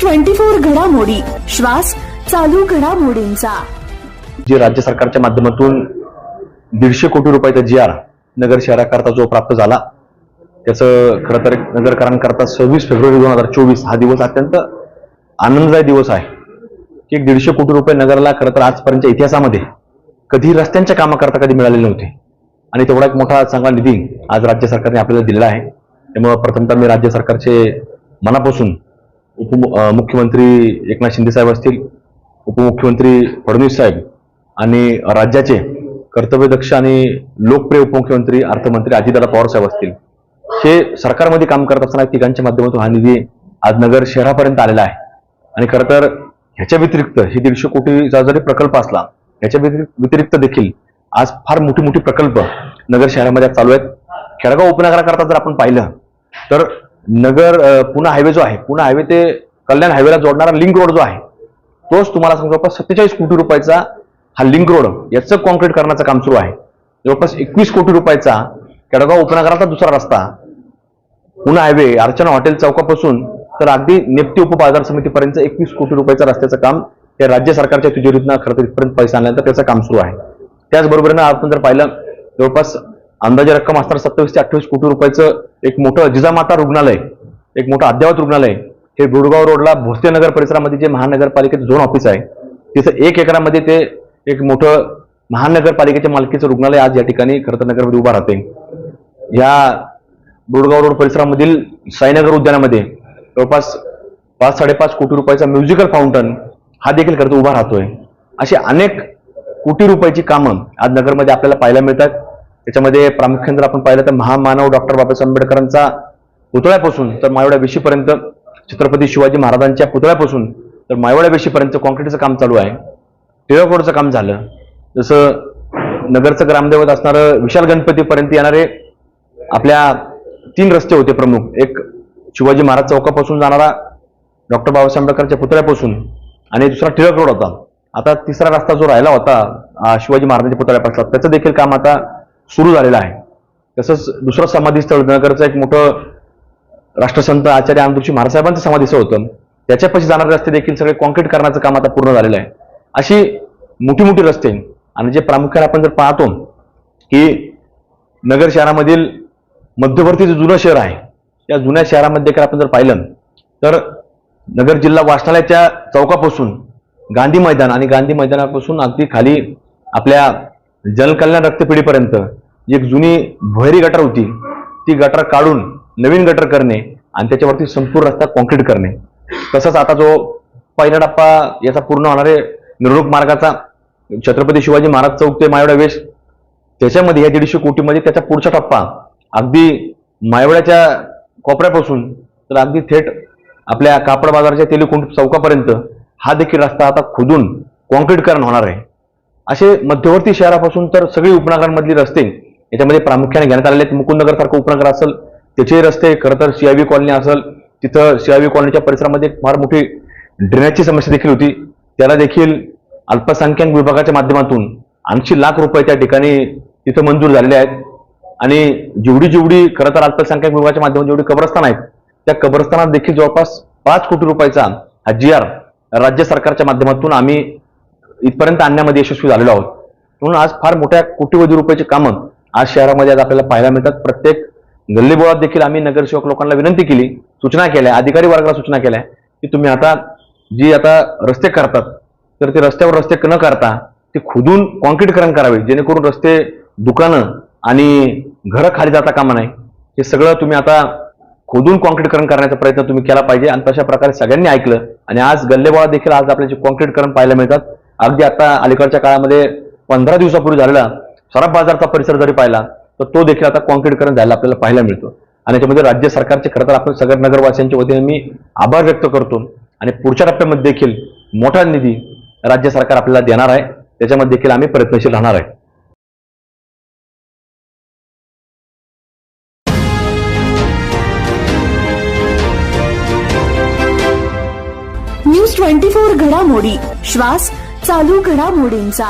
News 24 घडामोडी, श्वास चालू घडामोडींचा। जे राज्य सरकारच्या माध्यमातून 150 कोटी रुपयाचा जी.आर. नगर शहराकरता जो प्राप्त झाला, त्याचं खरं तर नगरकरांकरता 26 फेब्रुवारी 2024 हा दिवस अत्यंत आनंददायी दिवस आहे की 150 कोटी रुपये नगरला खरं तर आजपर्यंतच्या इतिहासामध्ये कधी रस्त्यांच्या कामाकरता कधी मिळालेले नव्हते आणि तेवढा एक मोठा चांगला निधी आज राज्य सरकारने आपल्याला दिलेला आहे। त्यामुळे प्रथमतः मी राज्य सरकारचे मनापासून मुख्यमंत्री एकनाथ शिंदे साहेब असतील, उपमुख्यमंत्री फडणवीस साहेब आणि राज्याचे कर्तव्यदक्ष आणि लोकप्रिय उपमुख्यमंत्री अर्थमंत्री अजितदादा पवार साहेब असतील, हे सरकारमध्ये काम करत असताना तिघांच्या माध्यमातून हा निधी आज नगर शहरापर्यंत आलेला आहे। आणि खरं तर ह्याच्या व्यतिरिक्त हे 150 कोटीचा जरी प्रकल्प असला, ह्याच्या व्यतिरिक्त देखील आज फार मोठी प्रकल्प नगर शहरामध्ये चालू आहेत। खेडगाव उपनगराकरता जर आपण पाहिलं तर नगर पुणे हायवे जो आहे, पुणे हायवे ते कल्याण हायवेला जोडणारा लिंक रोड जो आहे, तोच तुम्हाला सांगतो जवळपास 47 कोटी रुपयाचा हा लिंक रोड याचं कॉन्क्रीट करण्याचं काम सुरू आहे। जवळपास 21 कोटी रुपयाचा खेडगाव उपनगराचा दुसरा रस्ता पुणे हायवे अर्चना हॉटेल चौकापासून तर अगदी नेप्ती उपबाजार समितीपर्यंत 21 कोटी रुपयाचं रस्त्याचं काम हे राज्य सरकारच्या तिजोरीतनं खरं तर इथपर्यंत पैसा आणल्यानंतर त्याचं काम सुरू आहे। त्याचबरोबरीनं आपण जर पाहिलं जवळपास अंदाजे रक्कम असताना 27 ते 28 कोटी रुपयाचं एक मोठं जिजामाता रुग्णालय, एक मोठं अद्ययावत रुग्णालय हे गुडगाव रोडला भोसलेनगर परिसरामध्ये जे महानगरपालिकेचं झोन ऑफिस आहे, तिथं 1 एकरामध्ये ते एक मोठं महानगरपालिकेच्या मालकीचं रुग्णालय आज या ठिकाणी खरं तर नगरमध्ये उभा राहते। या गुडगाव रोड परिसरामधील साईनगर उद्यानामध्ये जवळपास 5-5.5 कोटी रुपयाचा म्युझिकल फाउंटन हा देखील खरं तर उभा राहतोय। अशी अनेक कोटी रुपयाची कामं आज नगरमध्ये आपल्याला पाहायला मिळतात। त्याच्यामध्ये प्रामुख्याने जर आपण पाहिलं तर महामानव डॉक्टर बाबासाहेब आंबेडकरांचा पुतळ्यापासून तर मायवड्या वेशीपर्यंत, छत्रपती शिवाजी महाराजांच्या पुतळ्यापासून तर मायवड्या वेशीपर्यंत कॉन्क्रीटचं काम चालू आहे। टिळक रोडचं काम झालं, जसं नगरचं ग्रामदैवत असणारं विशाल गणपतीपर्यंत येणारे आपल्या 3 रस्ते होते प्रमुख, एक शिवाजी महाराज चौकापासून जाणारा डॉक्टर बाबासाहेब आंबेडकरांच्या पुतळ्यापासून आणि दुसरा टिळक रोड होता। आता तिसरा रस्ता जो राहिला होता शिवाजी महाराजांच्या पुतळ्यापासून, त्याचं देखील काम आता सुरू झालेलं आहे। तसंच दुसरं समाधीस्थळ नगरचं एक मोठं राष्ट्रसंत आचार्य आमदुर्शी महाराज साहेबांचं समाधीस्थळ होतं, त्याच्यापाशी जाणारे रस्ते देखील सगळे कॉन्क्रीट करण्याचं काम आता पूर्ण झालेलं आहे। अशी मोठी रस्ते आणि जे प्रामुख्याने आपण जर पाहतो की नगर शहरामधील मध्यवर्ती जे जुनं शहर आहे, त्या जुन्या शहरामध्ये देखील आपण जर पाहिलं तर नगर जिल्हा वाचनालयाच्या चौकापासून गांधी मैदान आणि गांधी मैदानापासून अगदी खाली आपल्या जनकल्याण रक्तपेढीपर्यंत एक जुनी भुहेरी गटर होती, ती गटर काढून नवीन गटर करणे आणि त्याच्यावरती संपूर्ण रस्ता कॉन्क्रीट करणे। तसंच आता जो पहिला टप्पा याचा पूर्ण होणारे मिरवणूक मार्गाचा छत्रपती शिवाजी महाराज चौक ते मायवडा वेश, त्याच्यामध्ये या 150 कोटीमध्ये त्याचा पुढचा टप्पा अगदी मायवड्याच्या कोपऱ्यापासून तर अगदी थेट आपल्या कापड बाजाराच्या तेलकुंट चौकापर्यंत हा देखील रस्ता आता खोदून कॉन्क्रीटकरण होणार आहे। असे मध्यवर्ती शहरापासून तर सगळी उपनगरांमधली रस्ते याच्यामध्ये प्रामुख्याने घेण्यात आलेले आहेत। मुकुंदनगर सारखं उपनगर असेल त्याचे रस्ते, खरं तर CIB कॉलनी असेल तिथं CIB कॉलनीच्या परिसरामध्ये फार मोठी ड्रेनेजची समस्या देखील होती, त्याला देखील अल्पसंख्याक विभागाच्या माध्यमातून 80 लाख रुपये त्या ठिकाणी तिथं मंजूर झालेले आहेत। आणि जेवढी खरं तर अल्पसंख्याक विभागाच्या माध्यमातून जेवढी कब्रस्तान आहेत त्या कब्रस्तानात देखील जवळपास 5 कोटी रुपयाचा हा जी.आर. राज्य सरकारच्या माध्यमातून आम्ही इथपर्यंत आणण्यामध्ये यशस्वी झालेलो आहोत। म्हणून आज फार मोठ्या कोटीवधी रुपयाची कामं आज शहरामध्ये आज आपल्याला पाहायला मिळतात। प्रत्येक गल्लीबोळात देखील आम्ही नगरसेवक लोकांना विनंती केली, सूचना केल्या, अधिकारी वर्गाला सूचना केल्या की तुम्ही आता रस्ते करतात तर ते रस्त्यावर रस्ते न करता ते खोदून कॉन्क्रीटकरण करावे, जेणेकरून रस्ते, दुकानं आणि घरं खाली जाता कामा नाही। हे सगळं तुम्ही आता खोदून कॉन्क्रीटकरण करण्याचा प्रयत्न तुम्ही केला पाहिजे आणि तशा प्रकारे सगळ्यांनी ऐकलं आणि आज गल्लेबोळा देखील आज आपल्याचे कॉन्क्रीटकरण पाहायला मिळतात। अगदी आता अलीकडच्या काळामध्ये 15 दिवसापूर्वी झालेला सराफ बाजारचा परिसर जरी पाहिला तर तो देखील आता कॉन्क्रीटकरण झाला आपल्याला पाहायला मिळतो। आणि त्याच्यामध्ये राज्य सरकारचे खरं तर आपण सगळ्या नगरवासियांच्या वतीने मी आभार व्यक्त करतो आणि पुढच्या टप्प्यामध्ये देखील मोठा निधी राज्य सरकार आपल्याला देणार आहे, त्याच्यामध्ये देखील आम्ही प्रयत्नशील राहणार आहे। न्यूज 24 घडामोडी, श्वास चालू घडामोडींचा।